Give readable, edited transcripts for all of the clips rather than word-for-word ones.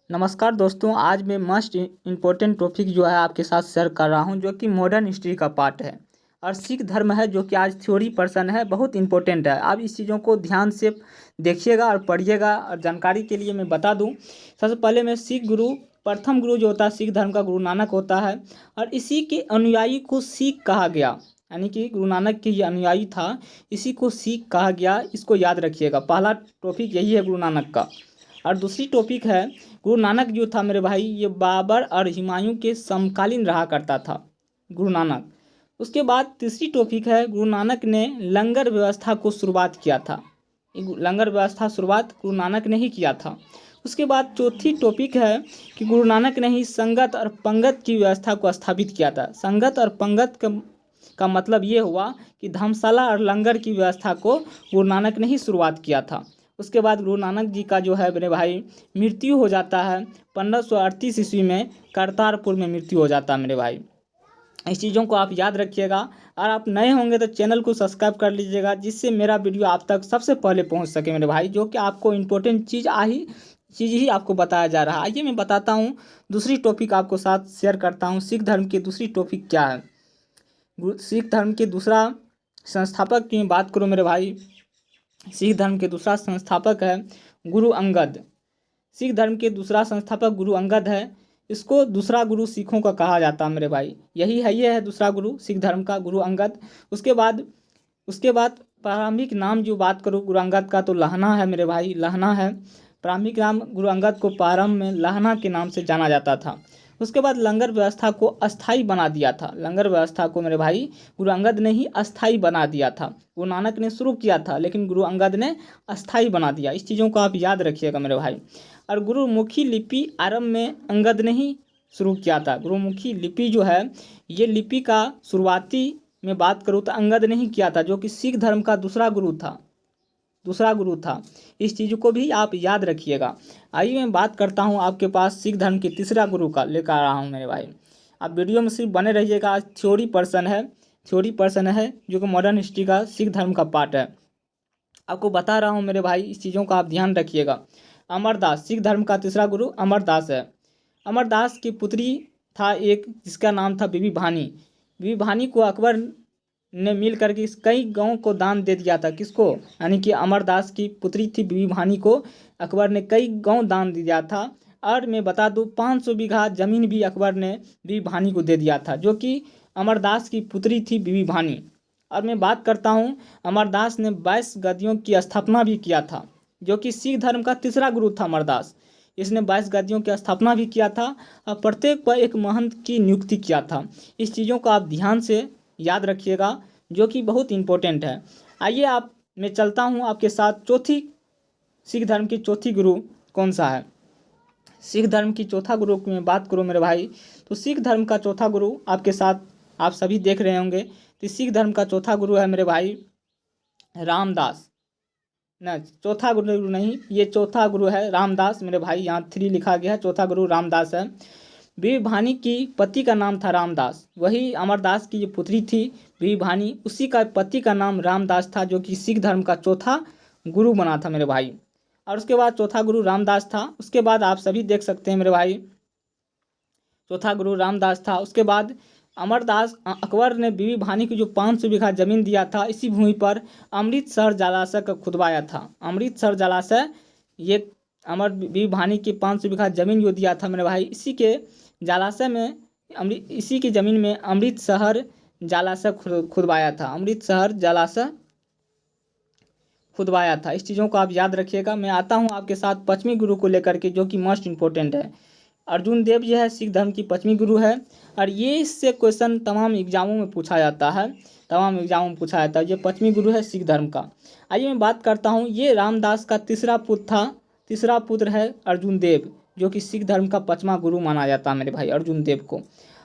नमस्कार दोस्तों, आज मैं मस्ट इम्पोर्टेंट टॉपिक जो है आपके साथ शेयर कर रहा हूं, जो कि मॉडर्न हिस्ट्री का पार्ट है और सिख धर्म है, जो कि आज थ्योरी पर्सन है, बहुत इंपॉर्टेंट है। आप इस चीज़ों को ध्यान से देखिएगा और पढ़िएगा। और जानकारी के लिए मैं बता दूं, सबसे पहले मैं सिख गुरु, प्रथम गुरु जो होता है सिख धर्म का, गुरु नानक होता है और इसी के अनुयायी को सिख कहा गया। यानी कि गुरु नानक के ये अनुयायी था, इसी को सिख कहा गया। इसको याद रखिएगा, पहला टॉपिक यही है गुरु नानक का। और दूसरी टॉपिक है, गुरु नानक जो था मेरे भाई, ये बाबर और हुमायूं के समकालीन रहा करता था गुरु नानक। उसके बाद तीसरी टॉपिक है, गुरु नानक ने लंगर व्यवस्था को शुरुआत किया था। लंगर व्यवस्था शुरुआत गुरु नानक ने ही किया था। उसके बाद चौथी टॉपिक है कि गुरु नानक ने ही संगत और पंगत की व्यवस्था को स्थापित किया था। संगत और पंगत का मतलब ये हुआ कि धर्मशाला और लंगर की व्यवस्था को गुरु नानक ने ही शुरुआत किया था। उसके बाद गुरु नानक जी का जो है मेरे भाई मृत्यु हो जाता है 1538 ईस्वी में, करतारपुर में मृत्यु हो जाता है मेरे भाई। इस चीज़ों को आप याद रखिएगा। और आप नए होंगे तो चैनल को सब्सक्राइब कर लीजिएगा, जिससे मेरा वीडियो आप तक सबसे पहले पहुंच सके मेरे भाई, जो कि आपको इम्पोर्टेंट चीज़ ही आपको बताया जा रहा है। आइए मैं बताता हूँ, दूसरी टॉपिक आपको साथ शेयर करता हूँ। सिख धर्म की दूसरी टॉपिक क्या है? सिख धर्म के दूसरा संस्थापक की बात करूँ मेरे भाई, सिख धर्म के दूसरा संस्थापक है गुरु अंगद। सिख धर्म के दूसरा संस्थापक गुरु अंगद है। इसको दूसरा गुरु सिखों का कहा जाता है मेरे भाई। ये है दूसरा गुरु सिख धर्म का, गुरु अंगद। उसके बाद प्रारंभिक नाम जो बात करूँ गुरु अंगद का, तो लहना है मेरे भाई, लहना है। प्रारंभिक नाम गुरु अंगद को प्रारंभ में लहना के नाम से जाना जाता था। उसके बाद लंगर व्यवस्था को अस्थाई बना दिया था। लंगर व्यवस्था को मेरे भाई गुरु अंगद ने ही अस्थाई बना दिया था। गुरु नानक ने शुरू किया था, लेकिन गुरु अंगद ने अस्थाई बना दिया। इस चीज़ों को आप याद रखिएगा मेरे भाई। और गुरुमुखी लिपि आरंभ में अंगद ने ही शुरू किया था। गुरुमुखी लिपि जो है, ये लिपि का शुरुआती में बात करूँ तो अंगद ने ही किया था, जो कि सिख धर्म का दूसरा गुरु था। इस चीज़ को भी आप याद रखिएगा। आइए मैं बात करता हूँ आपके पास सिख धर्म के तीसरा गुरु का लेकर आ रहा हूँ मेरे भाई। आप वीडियो में सिर्फ बने रहिएगा। आज थ्योरी पर्सन है जो कि मॉडर्न हिस्ट्री का सिख धर्म का पार्ट है। आपको बता रहा हूँ मेरे भाई, इस चीज़ों का आप ध्यान रखिएगा। अमरदास, सिख धर्म का तीसरा गुरु अमरदास है। अमरदास की पुत्री था एक, जिसका नाम था बीबी भानी। बीबी भानी को अकबर ने मिल करके इस कई गांव को दान दे दिया था। किसको? यानी कि अमरदास की पुत्री थी बीबी भानी को अकबर ने कई गांव दान दिया था। और मैं बता दूं, 500 बीघा जमीन भी अकबर ने बीबी भानी को दे दिया था, जो कि अमरदास की पुत्री थी बीबी भानी। और मैं बात करता हूँ, अमरदास ने 22 गद्दियों की स्थापना भी किया था, जो कि सिख धर्म का तीसरा गुरु था अमरदास। इसने 22 गद्दियों की स्थापना भी किया था और प्रत्येक पर एक महंत की नियुक्ति किया था। इस चीज़ों को आप ध्यान से याद रखिएगा, जो कि बहुत इंपॉर्टेंट है। आइए आप मैं चलता हूँ आपके साथ, सिख धर्म की चौथी गुरु कौन सा है। सिख धर्म की चौथा गुरु की मैं बात करूँ मेरे भाई, तो सिख धर्म का चौथा गुरु आपके साथ आप सभी देख रहे होंगे। तो सिख धर्म का चौथा गुरु है मेरे भाई रामदास। न, चौथा गुरु नहीं, ये चौथा गुरु है रामदास मेरे भाई। यहाँ 3 लिखा गया है, चौथा गुरु रामदास है। बीबी भानी की पति का नाम था रामदास। वही अमरदास की जो पुत्री थी बीबी भानी, उसी का पति का नाम रामदास था, जो कि सिख धर्म का चौथा गुरु बना था मेरे भाई। और उसके बाद चौथा गुरु रामदास था। उसके बाद आप सभी देख सकते हैं मेरे भाई, चौथा गुरु रामदास था। उसके बाद अकबर ने बीबी भानी की जो 500 बीघा जमीन दिया था, इसी भूमि पर अमृतसर जलाशय का खुदवाया था। अमृतसर जलाशय, ये बीबी भानी की 500 बीघा जमीन जो दिया था मेरे भाई, इसी की ज़मीन में अमृतसर जलाशय खुदवाया था। अमृतसर जलाशय खुदवाया था। इस चीज़ों को आप याद रखिएगा। मैं आता हूँ आपके साथ पश्चिमी गुरु को लेकर के, जो कि मोस्ट इम्पोर्टेंट है। अर्जुन देव जी है सिख धर्म की पश्चिमी गुरु है। और ये इससे क्वेश्चन तमाम एग्जामों में पूछा जाता है, ये पश्चिमी गुरु है सिख धर्म का। आइए मैं बात करता हूँ, ये रामदास का तीसरा पुत्र है अर्जुन देव, जो कि सिख धर्म का 5वां गुरु माना जाता है मेरे भाई, अर्जुन देव को।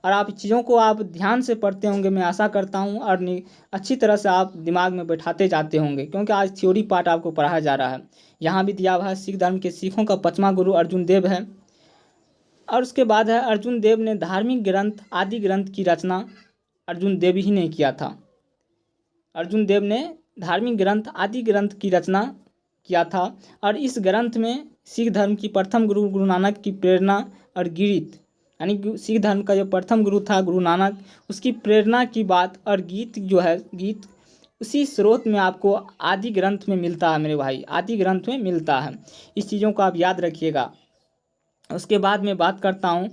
और आप चीज़ों को आप ध्यान से पढ़ते होंगे, मैं आशा करता हूँ, और अच्छी तरह से आप दिमाग में बैठाते जाते होंगे, क्योंकि आज थ्योरी पार्ट आपको पढ़ाया जा रहा है। यहाँ भी दिया हुआ है, सिख धर्म के सिखों का 5वां गुरु अर्जुन देव है। और उसके बाद है, अर्जुन देव ने धार्मिक ग्रंथ आदि ग्रंथ की रचना अर्जुन देव ही ने किया था। अर्जुन देव ने धार्मिक ग्रंथ आदि ग्रंथ की रचना किया था। और इस ग्रंथ में सिख धर्म की प्रथम गुरु गुरु नानक की प्रेरणा और गीत, यानी सिख धर्म का जो प्रथम गुरु था गुरु नानक, उसकी प्रेरणा की बात और गीत जो है, गीत उसी स्रोत में आपको आदि ग्रंथ में मिलता है मेरे भाई, आदि ग्रंथ में मिलता है। इस चीज़ों को आप याद रखिएगा। उसके बाद मैं बात करता हूँ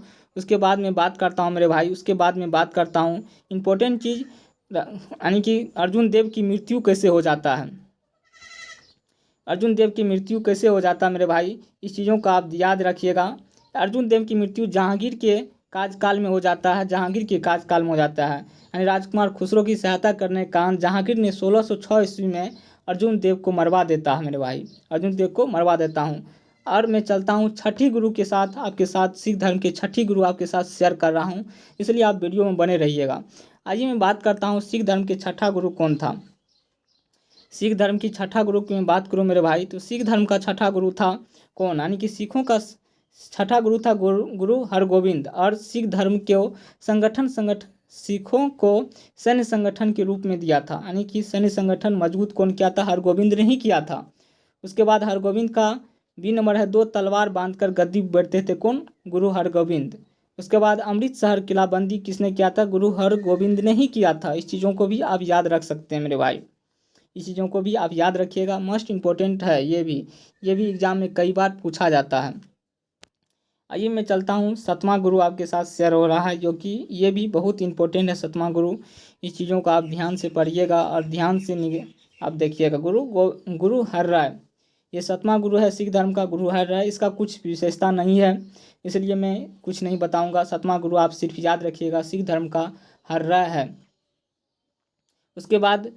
मेरे भाई, उसके बाद मैं बात करता हूँ इम्पोर्टेंट चीज़, यानी कि अर्जुन देव की मृत्यु कैसे हो जाता है। अर्जुन देव की मृत्यु कैसे हो जाता है मेरे भाई, इस चीज़ों को आप याद रखिएगा। अर्जुन देव की मृत्यु जहांगीर के कार्यकाल में हो जाता है, जहांगीर के कार्यकाल में हो जाता है, यानी राजकुमार खुसरो की सहायता करने के कारण जहांगीर ने 1606 ईस्वी में अर्जुन देव को मरवा देता है मेरे भाई, अर्जुन देव को मरवा देता हूँ। और मैं चलता हूँ छठी गुरु के साथ, आपके साथ सिख धर्म के छठी गुरु आपके साथ शेयर कर रहा हूँ, इसलिए आप वीडियो में बने रहिएगा। आइए मैं बात करता हूँ सिख धर्म के छठा गुरु कौन था। सिख धर्म की छठा गुरु की मैं बात करूँ मेरे भाई, तो सिख धर्म का छठा गुरु था कौन, यानी कि सिखों का छठा गुरु था गुरु हरगोविंद। और सिख धर्म को संगठन सिखों को सैन्य संगठन के रूप में दिया था, यानी कि सैन्य संगठन मजबूत कौन किया था, हरगोविंद ने ही किया था। उसके बाद हरगोविंद का बी नंबर है, 2 तलवार बांधकर गद्दी बैठते थे कौन, गुरु हरगोविंद। उसके बाद अमृतसर किलाबंदी किसने किया था, गुरु हरगोविंद ने ही किया था। इस चीज़ों को भी आप याद रख सकते हैं मेरे भाई, इस चीज़ों को भी आप याद रखिएगा, मस्ट इम्पोर्टेंट है ये भी एग्जाम में कई बार पूछा जाता है। आइए मैं चलता हूँ सतवां गुरु आपके साथ शेयर हो रहा है, जो कि ये भी बहुत इंपॉर्टेंट है सतवां गुरु। इस चीज़ों को आप ध्यान से पढ़िएगा और ध्यान से आप देखिएगा। गुरु हर राय, ये सतवां गुरु है सिख धर्म का, गुरु हर राय। इसका कुछ विशेषता नहीं है, इसलिए मैं कुछ नहीं बताऊंगा। सतवां गुरु आप सिर्फ याद रखिएगा, सिख धर्म का हर राय है। उसके बाद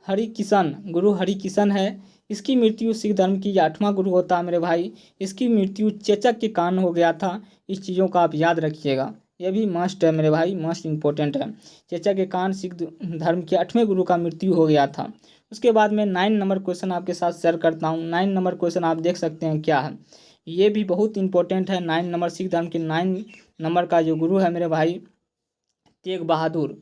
गुरु हरि किशन है। इसकी मृत्यु सिख धर्म की 8वां गुरु होता है मेरे भाई। इसकी मृत्यु चेचक के कारण हो गया था। इस चीज़ों का आप याद रखिएगा, यह भी मस्ट है मेरे भाई, मस्ट इम्पोर्टेंट है। चेचक के कारण सिख धर्म के 8वें गुरु का मृत्यु हो गया था। उसके बाद मैं 9 नंबर क्वेश्चन आपके साथ शेयर करता हूँ। 9 नंबर क्वेश्चन आप देख सकते हैं क्या है, ये भी बहुत इंपॉर्टेंट है। 9 नंबर सिख धर्म के 9 नंबर का जो गुरु है मेरे भाई, तेग बहादुर।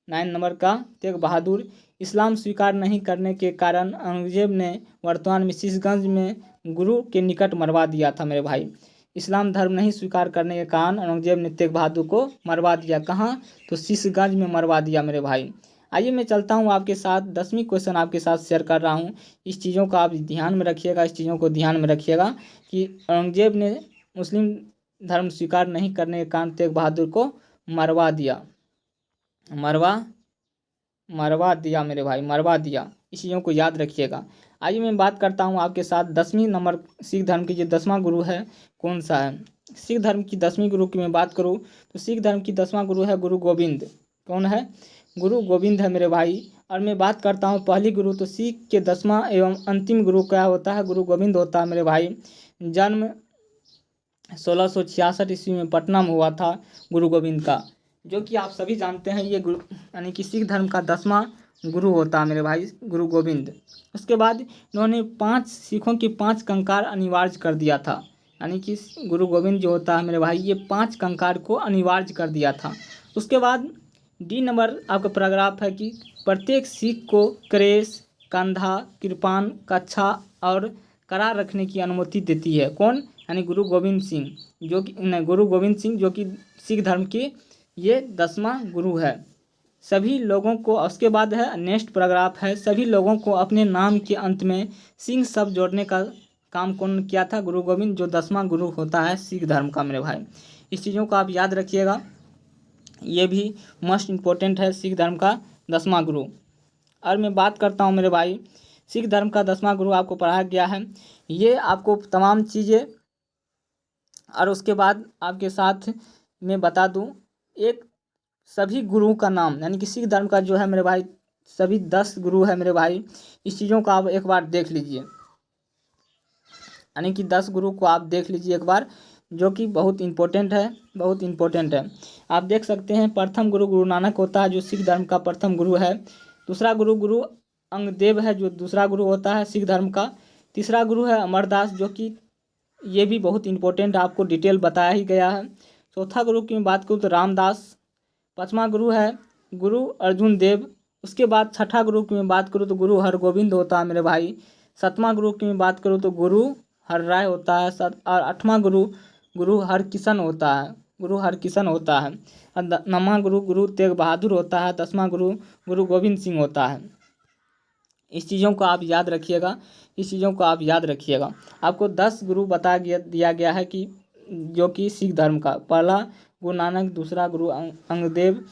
9 नंबर का तेग बहादुर। इस्लाम स्वीकार नहीं करने के कारण औरंगजेब ने वर्तमान में शीशगंज में गुरु के निकट मरवा दिया था मेरे भाई। इस्लाम धर्म नहीं स्वीकार करने के कारण औरंगजेब ने तेग बहादुर को मरवा दिया। कहाँ, तो शीशगंज में मरवा दिया मेरे भाई। आइए मैं चलता हूँ आपके साथ 10वीं क्वेश्चन आपके साथ शेयर कर रहा हूँ। इस चीज़ों को आप ध्यान में रखिएगा, इस चीज़ों को ध्यान में रखिएगा कि औरंगजेब ने मुस्लिम धर्म स्वीकार नहीं करने के कारण तेग बहादुर को मरवा दिया मेरे भाई, मरवा दिया। इस चीज़ों को याद रखिएगा। आइए मैं बात करता हूँ आपके साथ 10वीं नंबर सिख धर्म की जो 10वां गुरु है कौन सा है। सिख धर्म की 10वीं गुरु की मैं बात करूँ तो सिख धर्म की 10वां गुरु है गुरु गोविंद। कौन है, गुरु गोविंद है मेरे भाई। और मैं बात करता हूँ पहली गुरु, तो सिख के 10वां एवं अंतिम गुरु क्या होता है, गुरु गोविंद होता है मेरे भाई। जन्म 1666 ईस्वी में पटना में हुआ था गुरु गोविंद का, जो कि आप सभी जानते हैं। ये गुरु यानी कि सिख धर्म का 10वां गुरु होता है मेरे भाई, गुरु गोविंद। उसके बाद इन्होंने 5 सिखों के 5 कंकार अनिवार्य कर दिया था, यानी कि गुरु गोविंद जो होता है मेरे भाई, ये 5 कंकार को अनिवार्य कर दिया था। उसके बाद डी नंबर आपका पैराग्राफ है कि प्रत्येक सिख को क्रेस, कंधा, कृपान, कच्छा और करार रखने की अनुमति देती है। कौन, यानी गुरु गोविंद सिंह, जो कि सिख धर्म के ये 10वां गुरु है। सभी लोगों को, उसके बाद है नेक्स्ट पैराग्राफ है, सभी लोगों को अपने नाम के अंत में सिंह शब्द जोड़ने का काम कौन किया था, गुरु गोविंद, जो 10वां गुरु होता है सिख धर्म का मेरे भाई। इस चीज़ों को आप याद रखिएगा, ये भी मोस्ट इम्पोर्टेंट है सिख धर्म का 10वां गुरु। और मैं बात करता हूँ मेरे भाई, सिख धर्म का 10वां गुरु आपको पढ़ाया गया है, ये आपको तमाम चीज़ें। और उसके बाद आपके साथ मैं बता दूं एक सभी गुरुओं का नाम, यानी कि सिख धर्म का जो है मेरे भाई सभी 10 गुरु है मेरे भाई। इस चीज़ों को आप एक बार देख लीजिए, यानी कि 10 गुरु को आप देख लीजिए एक बार, जो कि बहुत इम्पोर्टेंट है। आप देख सकते हैं प्रथम गुरु गुरु नानक होता है, जो सिख धर्म का प्रथम गुरु है। दूसरा गुरु गुरु अंगदेव है, जो दूसरा गुरु होता है सिख धर्म का। तीसरा गुरु है अमरदास, जो कि ये भी बहुत इंपॉर्टेंट, आपको डिटेल बताया ही गया है। चौथा गुरु की मैं बात करूँ तो रामदास। 5वां गुरु है गुरु अर्जुन देव। उसके बाद छठा गुरु की मैं बात करूँ तो गुरु हरगोविंद होता है मेरे भाई। 7वां गुरु की मैं बात करूँ तो गुरु हर राय होता है। और 8वां गुरु गुरु हरकिशन होता है, गुरु हरकिशन होता है। और 9वां गुरु गुरु तेग बहादुर होता है। 10वां गुरु गुरु गोविंद सिंह होता है। इस चीज़ों को आप याद रखिएगा, इस चीज़ों को आप याद रखिएगा। आपको 10 गुरु दिया गया है कि जो कि सिख धर्म का, पहला गुरु नानक, दूसरा गुरु अंगदेव,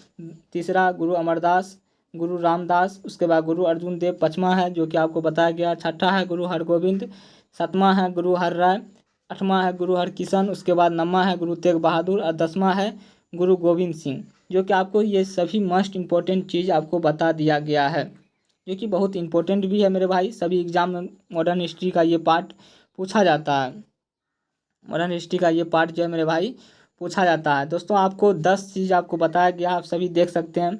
तीसरा गुरु अमरदास, गुरु रामदास, उसके बाद गुरु अर्जुन देव 5वां है जो कि आपको बताया गया। 6ठा है गुरु हरगोविंद, 7वां है गुरु हरराय, 8वां है गुरु हरकिशन, उसके बाद 9वां है गुरु तेग बहादुर और 10वां है गुरु गोविंद सिंह। जो कि आपको ये सभी मोस्ट इम्पोर्टेंट चीज़ आपको बता दिया गया है, जो कि बहुत इंपॉर्टेंट भी है मेरे भाई। सभी एग्जाम में मॉडर्न हिस्ट्री का ये पार्ट पूछा जाता है, मॉडर्न हिस्ट्री का ये पार्ट जो है मेरे भाई पूछा जाता है। दोस्तों आपको 10 चीज़ आपको बताया गया, आप सभी देख सकते हैं।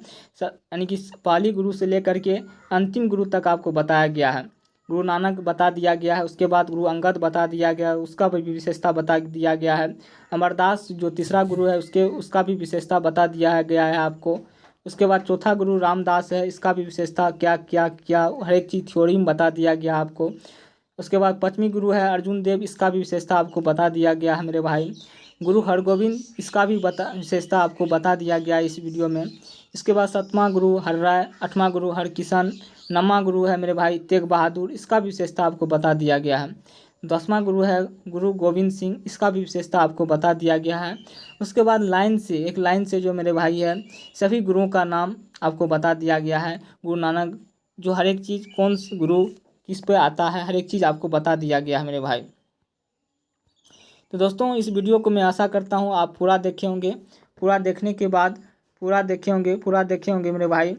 यानी कि पहली गुरु से लेकर के अंतिम गुरु तक आपको बताया गया है। गुरु नानक बता दिया गया है, उसके बाद गुरु अंगद बता दिया गया है, उसका भी विशेषता बता दिया गया है। अमरदास जो तीसरा गुरु है उसका भी विशेषता बता दिया गया है आपको। उसके बाद चौथा गुरु रामदास है, इसका भी विशेषता क्या क्या क्या हर एक चीज़ थ्योरी में बता दिया गया आपको। उसके बाद 5वीं गुरु है अर्जुन देव, इसका भी विशेषता आपको बता दिया गया है मेरे भाई। गुरु हरगोविंद, इसका भी विशेषता आपको बता दिया गया है इस वीडियो में। इसके बाद 7वां गुरु हरराय, 8वां गुरु हरकिशन, 9वां गुरु है मेरे भाई तेग बहादुर, इसका भी विशेषता आपको बता दिया गया है। 10वां गुरु है गुरु गोविंद सिंह, इसका भी विशेषता आपको बता दिया गया है। उसके बाद एक लाइन से जो मेरे भाई है सभी गुरुओं का नाम आपको बता दिया गया है। गुरु नानक जो हर एक चीज़ कौन गुरु किस पे आता है, हर एक चीज़ आपको बता दिया गया है मेरे भाई। तो दोस्तों इस वीडियो को मैं आशा करता हूँ आप पूरा देखे होंगे, पूरा देखे होंगे मेरे भाई।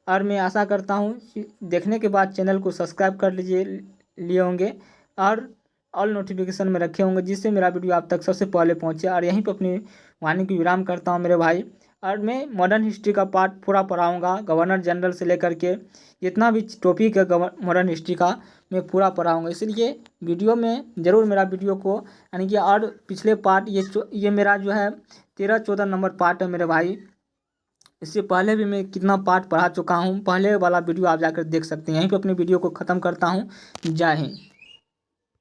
और मैं आशा करता हूँ देखने के बाद चैनल को सब्सक्राइब कर लिए होंगे और ऑल नोटिफिकेशन में रखे होंगे, जिससे मेरा वीडियो आप तक सबसे पहले पहुँचे। और यहीं पर अपनी वाणी की विराम करता हूँ मेरे भाई। और मैं मॉडर्न हिस्ट्री का पार्ट पूरा पढ़ाऊँगा, गवर्नर जनरल से लेकर के जितना भी टॉपिक है मॉडर्न हिस्ट्री का मैं पूरा पढ़ाऊँगा। इसलिए वीडियो में ज़रूर मेरा वीडियो को यानी कि और पिछले पार्ट ये मेरा जो है 13-14 नंबर पार्ट है मेरे भाई। इससे पहले भी मैं कितना पार्ट पढ़ा चुका हूँ, पहले वाला वीडियो आप जाकर देख सकते हैं। यहीं पे अपनी वीडियो को ख़त्म करता हूँ। जय हिंद।